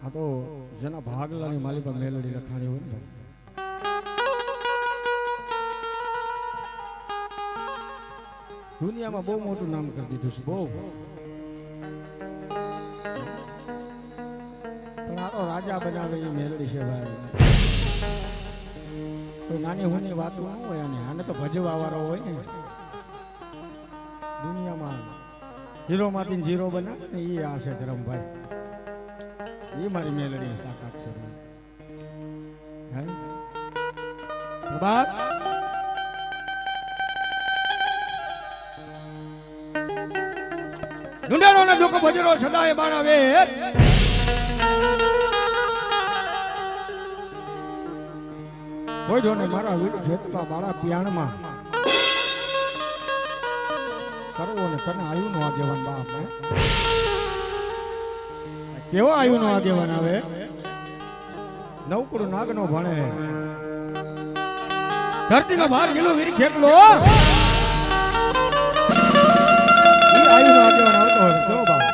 આ તો જેના ભાગલાની માલી પર મેલડી લખાણી હોય ને દુનિયામાં બહુ મોટું નામ કરી દીધું છે બહુ પણ આ તો રાજા બનાવે એ મેલડી છે ભાઈ તો નાની હુની વાતો ન હોય આને તો ભજવા વાળો હોય ને દુનિયામાં હીરો માંથી જીરો બનાવે ને એ આ છે ધરમભાઈ એ મારી મેલડી તાકાત છે બાપ ઢુંડાળો ને દુઃખ ભજરો સદાય બાણાવે કોઈ જોને મારા વીડ ખેતમાં બાળા પિયાણમાં કરવો ને તને આયુ નો આગેવાન બાપ કેવો આયુ નો આગેવાન આવે નવકુડ નાગ નો ભણે ધરતી નો ભાર ગેલો વીર ખેતલો આયુ નો આગેવાન આવતો હોય કેવો બાપ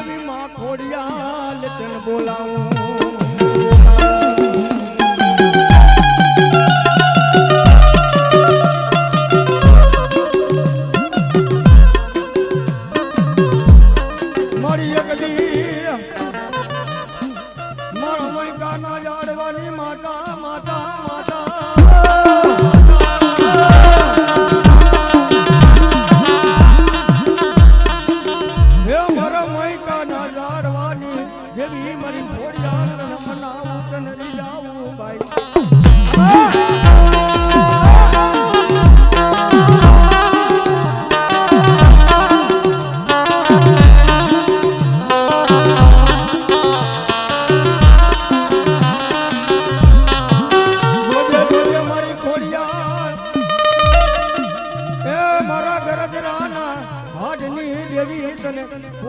દેવી માં ખોડિયાલ તને બોલાવું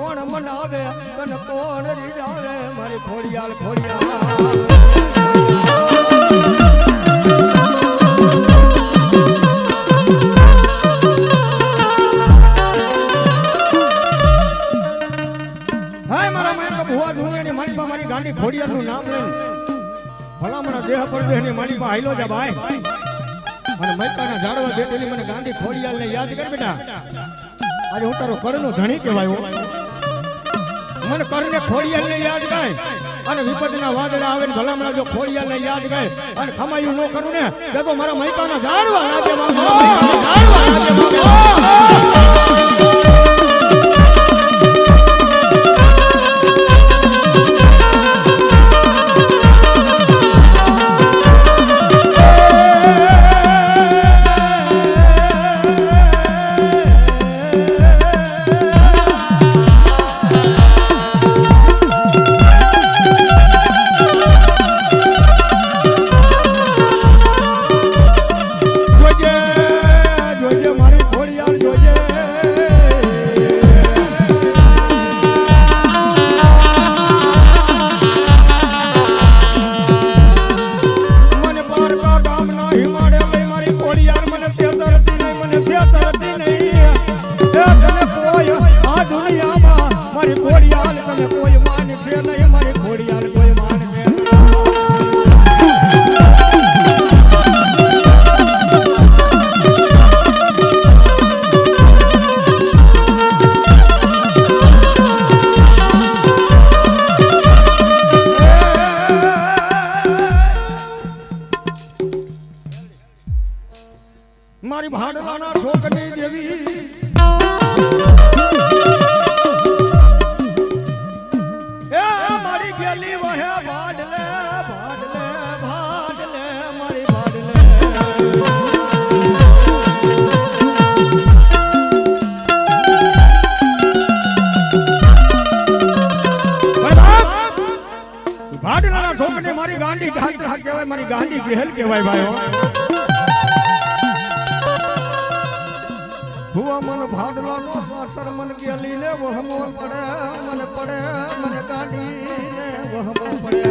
કોણ મનાવે તને કોણ રીઝાવે મારી ખોડિયાલ ખોડિયાલ હાય મારા માયકા ભુવા દુનિયાની મારી મારી ગાંડી ખોડિયાલનું નામ લઈને ભલા મારા દેહ પર દેહની મારી પાસે હાઈલો જા ભાઈ અને મૈકાના ઝાડવા બેઠેલી મને ગાંડી ખોડિયાલને યાદ કર બેટા આજે હું તારો કરનો ધણી કહેવાયો મને કરને ખોડિયાલને યાદ ગાય અને વિપદના વાદળા આવે ને ભલામણા જો ખોડિયાલને યાદ ગાય અને ખમાયું ન કરું ને તો મારા મૈકાના ઝાડવા લાગે મારી ભાડલાના છોકરી દેવી એ મારી ગેલી વહે ભાડલે ભાડલે ભાડલે મારી ભાડલે ભાડલાના છોકરી મારી ગાંડી ઘાટ કહેવાય મારી ગાંડી ગહેલ કહેવાય ભાઈઓ हुआ मन भाडला नो सासर मन गेली ने वो हम पड़े मन गाड़ी ने वो हम पड़े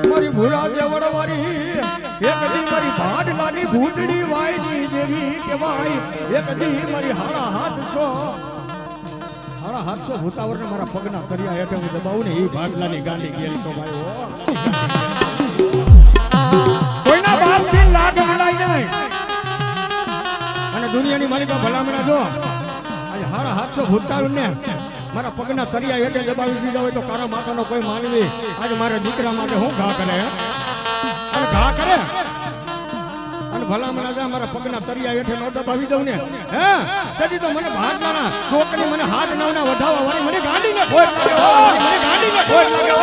मारी भूरा देवड़वारी एक दी मारी भाडला नी भूतड़ी वाई देवी के भाई एक दी मारी हारा हाथ सो हारा हाथ सो भूतावर ने मारा पगना करिया हेठे હું દબાવું ને એ ભાડલાની ગાંડી ગેલી તો ભાઈ કોઈના બાપ થી લાગ મલાઈ નહીં અને દુનિયાની માલિકા ભલામણા જો આજે હારા હાથ સો ભૂતાवर ને મારા પગના કરિયા હેઠે દબાવી દીધા હોય તો કારા માતાનો કોઈ માનવી આજે મારા દીકરા માટે હું ઘા કરે અને ઘા કરે અને ભલામણા જા મારા પગના તરિયા હેઠે નો દબાવી દઉં ને હે તેથી તો મને ભાડલાના છોકરી મને હાથ નવના વધાવા વાળી મને ગાડીને ખોટ લાગે મને ગાડીને ખોટ લાગે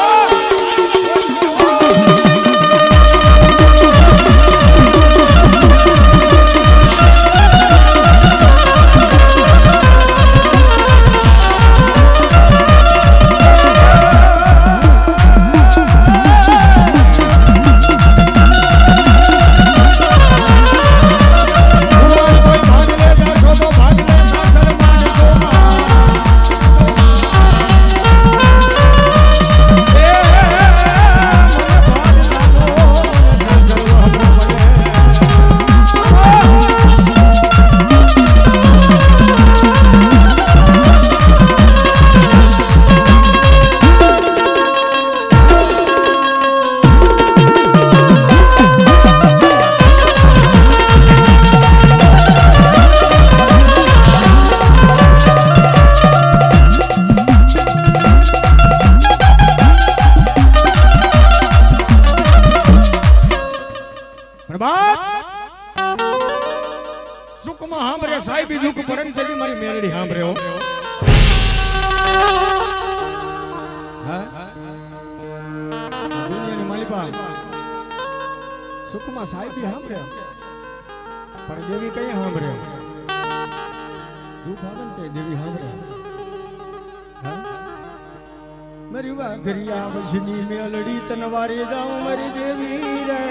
પણ બાપ સુખમાં સાંભળે સાહેબ દુઃખ પડે ને તેથી મારી મેલડી સાંભળે હો દુનિયાની માલિકા સુખમાં સાહેબ સાંભળે પણ દેવી કઈ સાંભળે દુઃખ આવે ને તે દેવી સાંભળે મારી વાઘરિયા વશની મેલડી તનવારી જાઉં મારી દેવી રે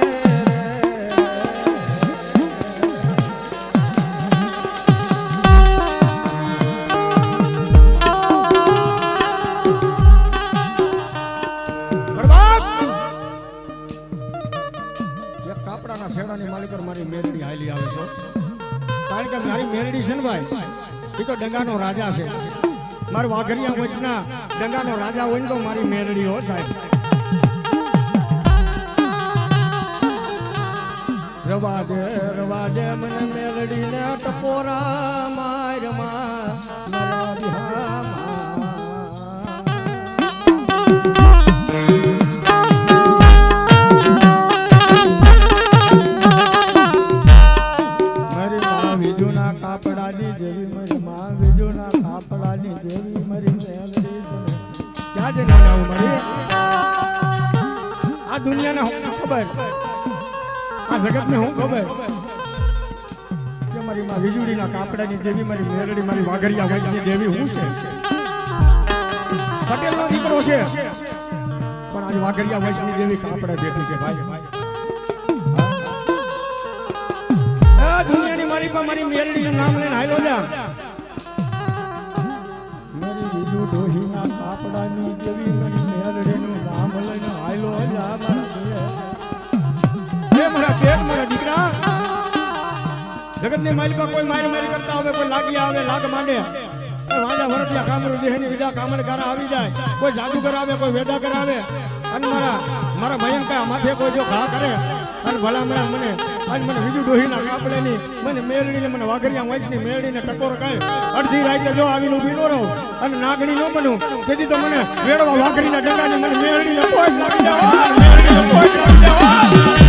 કાપડાના શેડાની માલિક મારી મેલડી હાલી આવે છે કારણ કે મારી મેલડી છે ને ભાઈ એ તો ડંગાનો રાજા છે મારા વાઘરિયા વચના ડંગાનો રાજા હોય ને તો મારી મેલડી હો સાહેબ રવા દે મને મેલડી ને ટપોરા માર મારા બિહામાં કાપડાની દેવી મારી માં વિજોના કાપડાની દેવી મારી મેલડી ક્યાં જઈને આવું મારી આ દુનિયાને હું ખબર આ જગતને હું ખબર કે મારી માં વીજળીના કાપડાની દેવી મારી મેલડી મારી વાઘરિયા વંશની દેવી હું છે પટેલનો દીકરો છે પણ આજે વાઘરિયા વંશની દેવી કાપડા બેઠી છે ભાઈ દુનિયાની મારી પર મારી મેલડીનું નામ લઈને હાલો જા મારી બીજું ડોહીના કાપડાની દેવી મારી મેલડીનું નામ લઈને હાલો જા મારા પેટ મારા દીકરા જગતની મારી પર કોઈ મારી કરતા આવે કોઈ લાગી આવે લાગ માંડે વાંજા વરતિયા કામરો દેહની વિદા કામણગારા આવી જાય કોઈ જાદુગર આવે કોઈ વેદા કરાવે અને મારા ભયંકર માથે કોઈ જો ઘા કરે અને ભલામણા મને આજ મને બીજું ડોહીના કાપડેની મને મેલડીને મને વાઘરિયા વંશની મેલડીને ટકોર કાય અડધી રાતે જો આવીને ઊભી ન રહું અને નાગણી ન બનું તેથી તો મને વેડવા વાઘરીના ડંગાને મને મેલડીને કોઈ લાગી જાવ મેલડીને કોઈ લાગી જાવ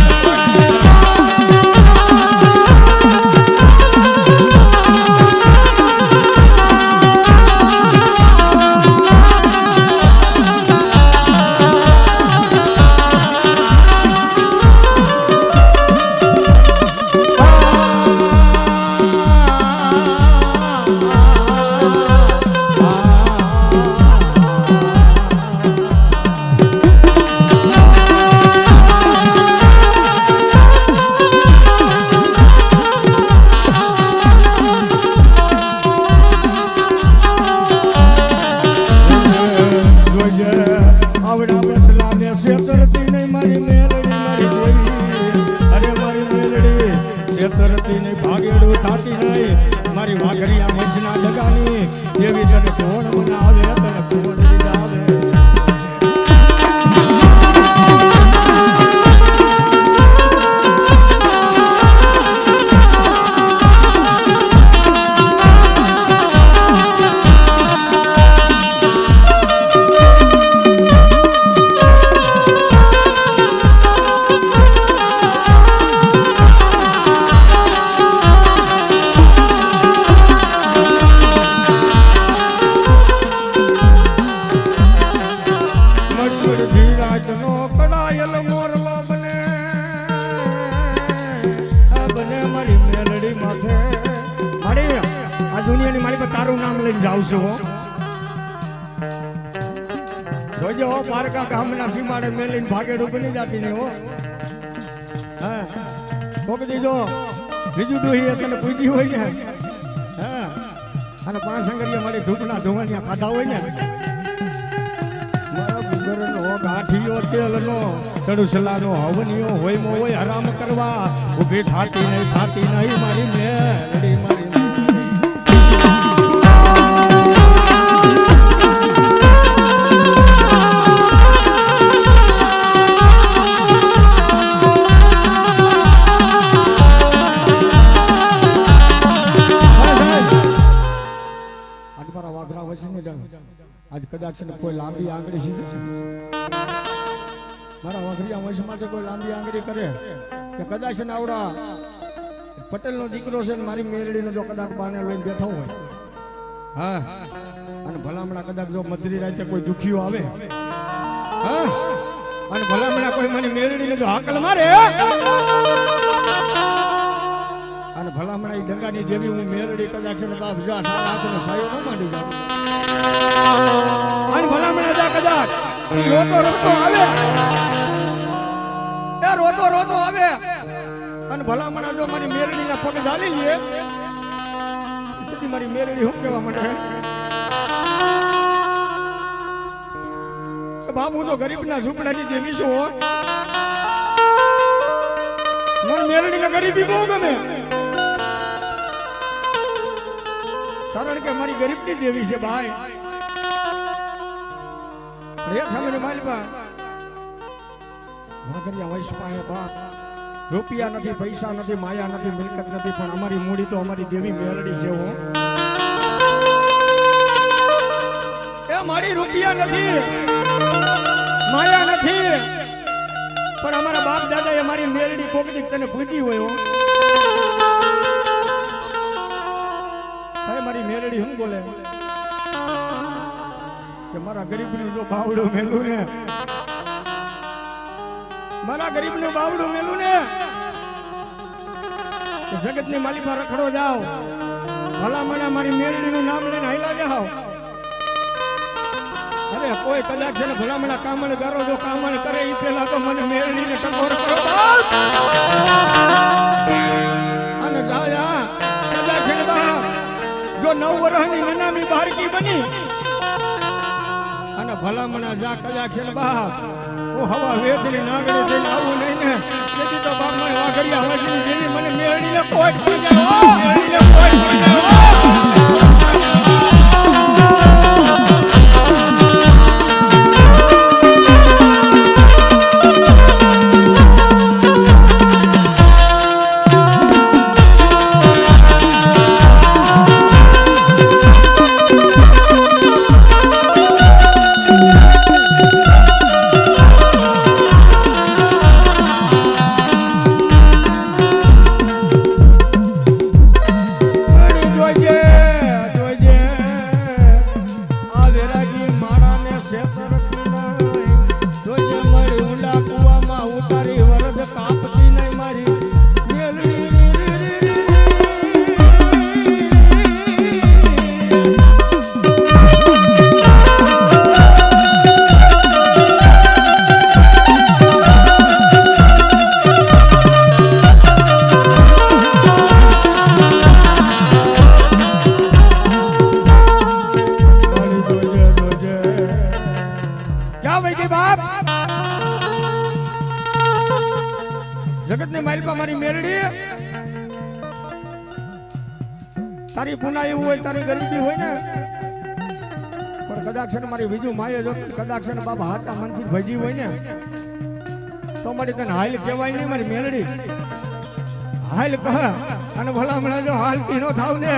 મારી વાઘરિયા વંશના ડગાની દેવી તને કોણ બનાવે તને કોણ રીઝાવે દુનિયાની માલિક તારું નામ લઈને જાઉં છું જોજો પારકા ગામના સીમાડે મેલીને ભાગેડું બની જાતી નહીં હો હા કોક દીધો બીજું ડોહી તને પૂજી હોય ને હા અને પાંચ સંગરિયા મારી ધૂપના ધોવાનિયા ખાધા હોય ને મારા ગુગરનો ગાંઠીઓ તેલનો તડુસલાનો હવનિયો હોય હોય હરામ કરવા ઊભી થાતી નહીં મારી મેલડી મારી આજ કદાચ કોઈ લાંબી આંગળી સીધી છે મારા વાઘરિયા વંશ માટે કોઈ લાંબી આંગળી કરે કે કદાચ ને આવડા પટેલ નો દીકરો છે ને મારી મેરડીનો જો કદાચ બાને લઈને બેઠો હોય, હા, અને ભલામણા કદાચ જો મધરી રાતે કોઈ દુખીઓ આવે, હા, અને ભલામણા કોઈ મારી મેરડીને જો હાકલ મારે, અને ભલામણા એ ડંગાની દેવી હું મેરડી કદાચ ને બાપ જા સારા હાથનો સાયો ન માંડી જાઉં, અને ભલામણા જા કદાચ રોતો રોતો આવે, એ રોતો રોતો આવે, અને ભલામણા જો મારી મેરડીના પગ ઝાલી લે, તેથી મારી મેરડી હું કહેવા માંડે, બાપ હું તો ગરીબના ઝૂંપડાની દેવી છું, મને મેરડીને ગરીબી બહુ ગમે, કારણ કે મારી ગરીબની દેવી છે ભાઈ. એક સમય માલપા વાઘરિયા વંશ પાસે બાપ રૂપિયા નથી, પૈસા નથી, માયા નથી, મિલકત નથી, પણ અમારી મૂડી તો અમારી દેવી મેરડી છે. હો એ મારી રૂપિયા નથી, માયા નથી, પણ અમારા બાપ દાદા એ મારી મેરડી કોકદી તને પૂજી હોય. હો મારી મેરડી હું બોલે કે મારા ગરીબનું જો બાવડું મેલું ને, મારા ગરીબનું બાવડું મેલું ને, જગતની માલિકા રખડો જાઓ, ભલામણા મારી મેરડીનું નામ લઈને હાઈલા જાઓ. અરે કોઈ કદાચ છે ને ભલામણા કામણ કરો, જો કામણ કરે એ પેલા તો મને મેરડીને ટકોર કરો અને જા કદાચ છે ને બાપ જો 9 વર્ષની નનામી બારકી બની અને ભલામણા જા કદાચ છે ને બાપ હું હવા વેદની નાગણી થઈને આવું નહીં ને, તેથી તો બાપ મને વાઘરિયા વાંચી જેવી મને મેરડીને કોઈ થઈ જાય, મેરડીને કોઈ થઈ જાય. જગતની માલિકા મારી મેરડી તારી પુના એવું હોય, તારી ગરીબી હોય ને, પણ કદાચ છે ને મારી બીજું માએ જો કદાચ છે ને બાપા હાથા મનથી ભજી હોય ને તો મારી તને હાલ કહેવાય નહીં મારી મેરડી, હાલ કહ અને ભલામણા જો હાલતી નો થાવ ને,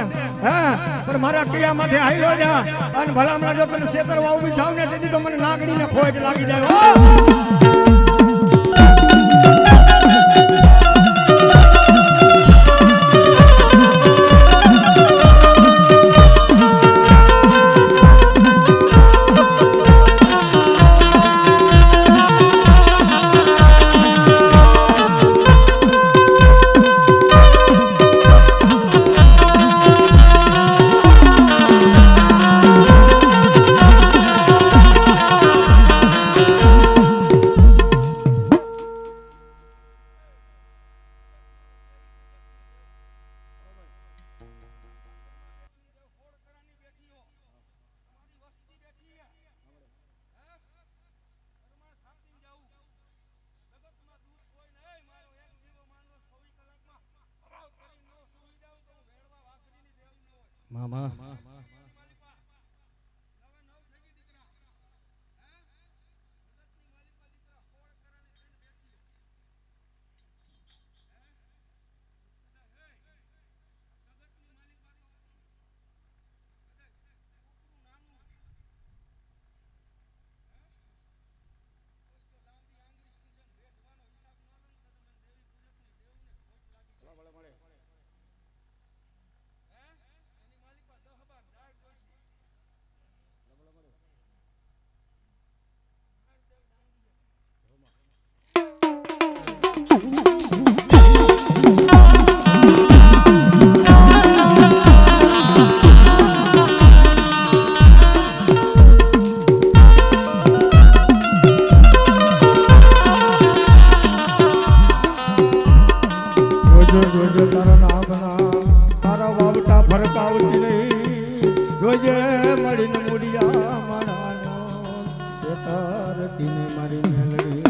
હા, પણ મારા ક્રિયા માટે હાલો જા, અને ભલામણા જો તને શેતરવા ઉભી થાવ ને તેથી તો મને નાગડીને ખોટ લાગી જાય. મામા જોજે તારા નાગના તારા વાવટા ફરકાવતી નહીં જોજે મળીને મુડિયા માણાનો તારતીને મારી મેલડી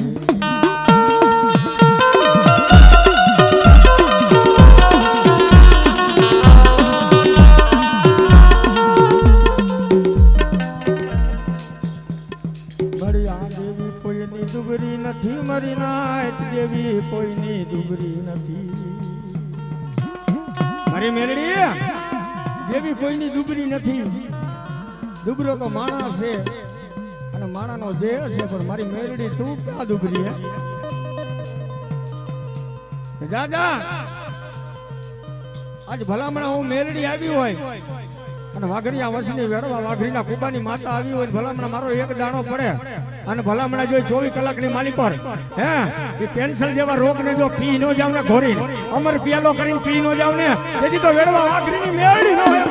કોઈની દુબરી નથી મરી નાથ દેવી કોઈની દુબરી નથી મારી મેલડી દેવી કોઈની દુબરી નથી દુબરો તો માણસ છે અને માણાનો દેહ છે પણ મારી મેલડી તું ક્યાં દુબરી હે દાદા આજ ભલામણા હું મેલડી આવી હોય અને વાઘરિયા વસની વેડવા વાઘરીના કુબાની માતા આવી હોય ભલામણા મારો એક દાણો પડે અને ભલામણા જો 24 કલાકની માલિક પર હે એ કેન્સર જેવા રોગ ને જો પી નો જાવ ને ઘોરી અમર પિયાલો કરીને પી નો જાવ ને તેથી તો વેડવા વાઘરીની મેલડી નો હોય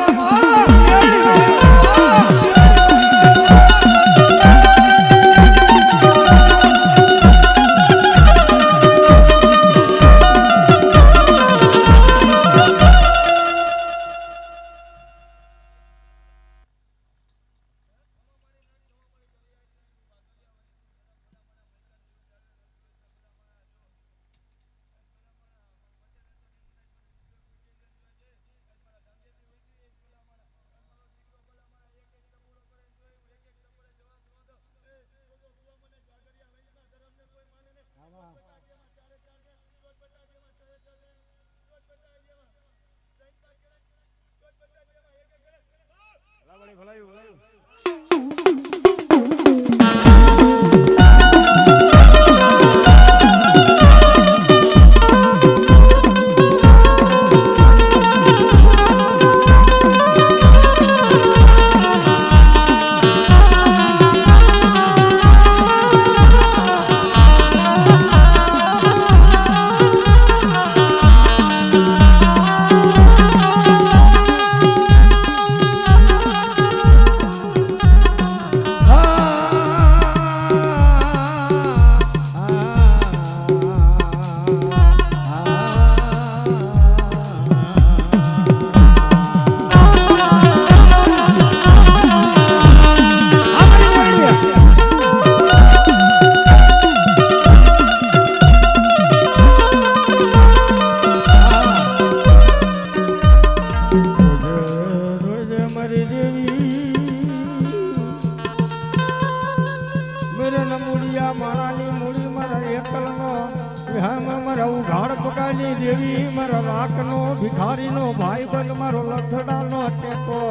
દેવી મારા લાકનો ભિખારીનો ભાઈ બંધ મારો લથડાનો ટેકો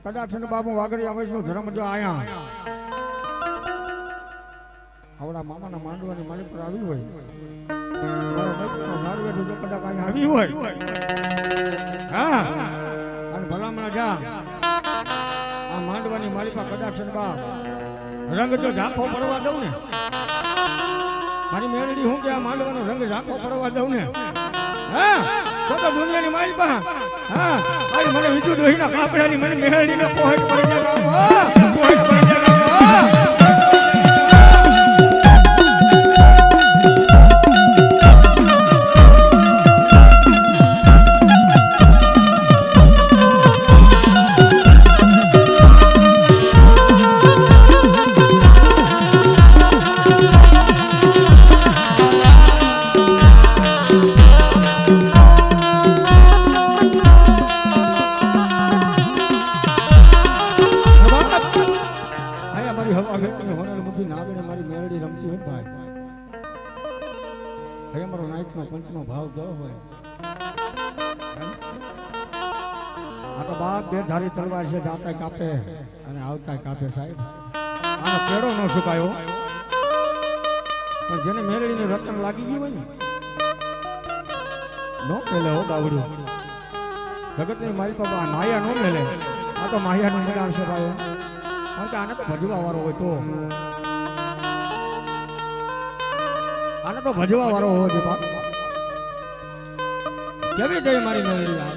કદાચ બાબુ વાગડિયા વૈષ્ણવ ધર્મ જો આયા આવડા મામાના માંડવાની માલિક પર આવી હોય જો કદાચ અહીંયા આવી હોય હા અને ભલામણા જા આ માંડવાની માલિકા કદાચ બાપ રંગ જો ઝાંખો પડવા દઉં ને મારી મેલડી હું કે આ માંડવાનો રંગ ઝાંખો પડવા દઉં ને હા તો દુનિયાની માલિકા હા અરે મને વિજુ દોહીના કાપડાની મને મેહડીને પોહેટ પડી જાય પોહેટ પડી જાય આ તો બાપ બે ધારી તલવાર છે, જાતા કાપે અને આવતા કાપે સાહેબ. આનો કેળો ન સુકાયો, પણ જેને મેલડીનું રતન લાગી ગયું હોય ને નો પેલે હો બાવડું. જગતની મારી બાપા માયા નો મેલે. આ તો માયાનું મેળાણ છે ભાઈ. કારણ કે આને તો ભજવા વાળો હોય તો, આને તો ભજવા વાળો હોવો જોઈએ બાપ. કેવી જઈ મારી મેલડી આ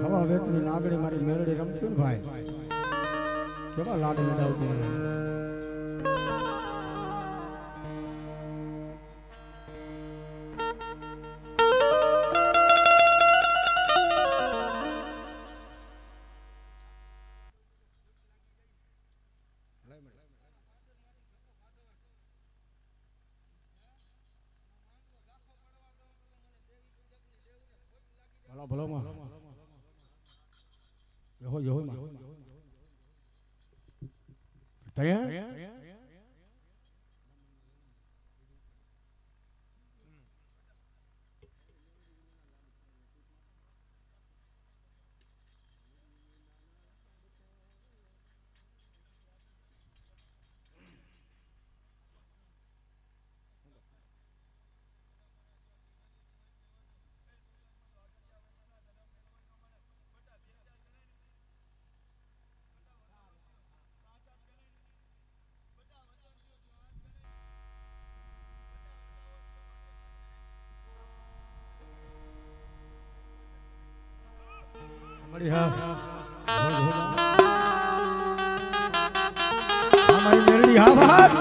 હવા વેતની નાગડી મારી મેલડી રમતી ને ભાઈ, કેવા લાડ લડાવતી. ભલો માં યહો યહો માં તૈયાર हमारी मेलडी हाँ बात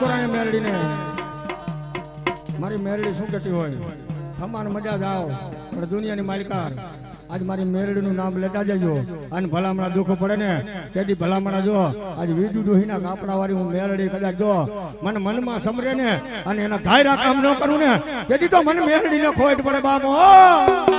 કોરાય મેરડીને મારી મેરડી શું કહેતી હોય ખમાન મજા જાઓ પણ દુનિયાની માલિકાર આજ મારી મેરડીનું નામ લેતા જજો અને ભલામણા દુઃખ પડે ને તેથી ભલામણા જો આજ વીજુ ડોહીના કાપડા વાળી હું મેરડી કદાચ જો મને મનમાં સમરે ને અને એના ધાયરા કામ ન કરું ને તેથી તો મને મેરડીને ખોટ પડે બાપો